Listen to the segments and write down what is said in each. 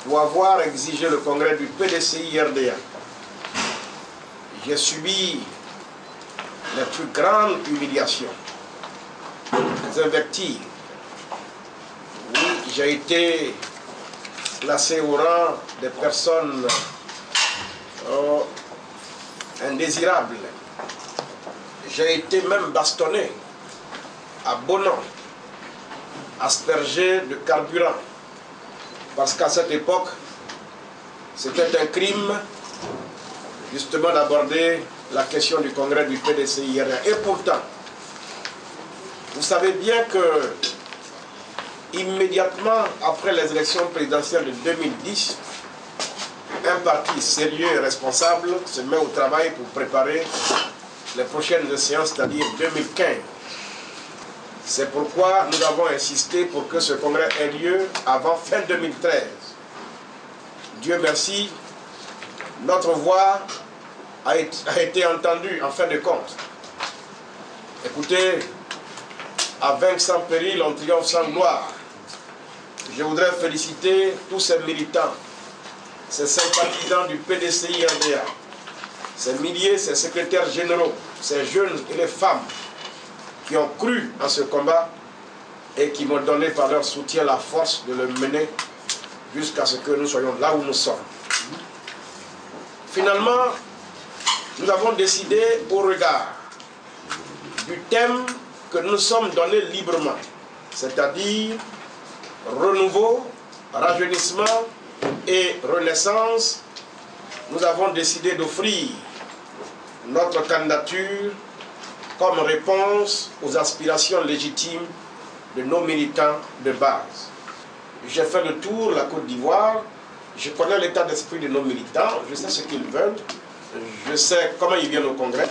pour avoir exigé le congrès du PDCI-RDA. J'ai subi les plus grandes humiliations, les invectives. Oui, j'ai été placé au rang des personnes indésirables. J'ai été même bastonné à Bonan, aspergé de carburant. Parce qu'à cette époque, c'était un crime justement d'aborder la question du congrès du PDCI-RDA. Et pourtant, vous savez bien que immédiatement après les élections présidentielles de 2010, un parti sérieux et responsable se met au travail pour préparer les prochaines séances, c'est-à-dire 2015. C'est pourquoi nous avons insisté pour que ce congrès ait lieu avant fin 2013. Dieu merci, notre voix a été entendue en fin de compte. Écoutez, à vaincre sans péril, on triomphe sans gloire. Je voudrais féliciter tous ces militants, ces sympathisants du PDCI-RDA, ces milliers, ces secrétaires généraux, ces jeunes et les femmes qui ont cru en ce combat et qui m'ont donné par leur soutien la force de le mener jusqu'à ce que nous soyons là où nous sommes. Finalement, nous avons décidé au regard du thème que nous sommes donnés librement, c'est-à-dire renouveau, rajeunissement et renaissance. Nous avons décidé d'offrir notre candidature comme réponse aux aspirations légitimes de nos militants de base. J'ai fait le tour de la Côte d'Ivoire, je connais l'état d'esprit de nos militants, je sais ce qu'ils veulent, je sais comment ils viennent au congrès.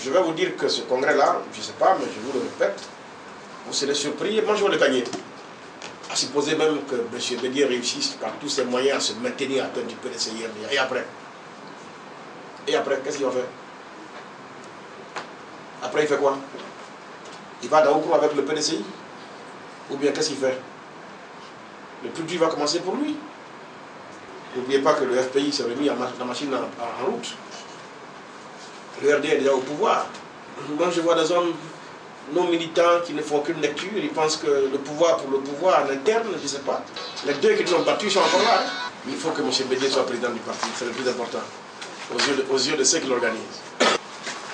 Je vais vous dire que ce congrès-là, je ne sais pas, mais je vous le répète, vous serez surpris et moi je vais le gagner. À supposer même que M. Bédier réussisse par tous ses moyens à se maintenir à tête du PDCI-RDA. Et après? Et après, qu'est-ce qu'il va faire? Après, il fait quoi? Il va dans le cours avec le PDCI? Ou bien qu'est-ce qu'il fait? Le plus dur va commencer pour lui. N'oubliez pas que le FPI s'est remis la machine en route. Le RD est déjà au pouvoir. Moi, je vois des hommes, nos militants, qui ne font aucune lecture. Ils pensent que le pouvoir pour le pouvoir en interne, je ne sais pas. Les deux qui nous ont battus sont encore là. Il faut que M. Bédier soit président du parti. C'est le plus important aux yeux de ceux qui l'organisent.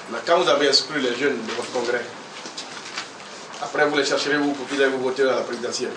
Mais quand vous avez exclu les jeunes de votre congrès, après vous les chercherez où pour qu'ils aillent vous voter à la présidentielle?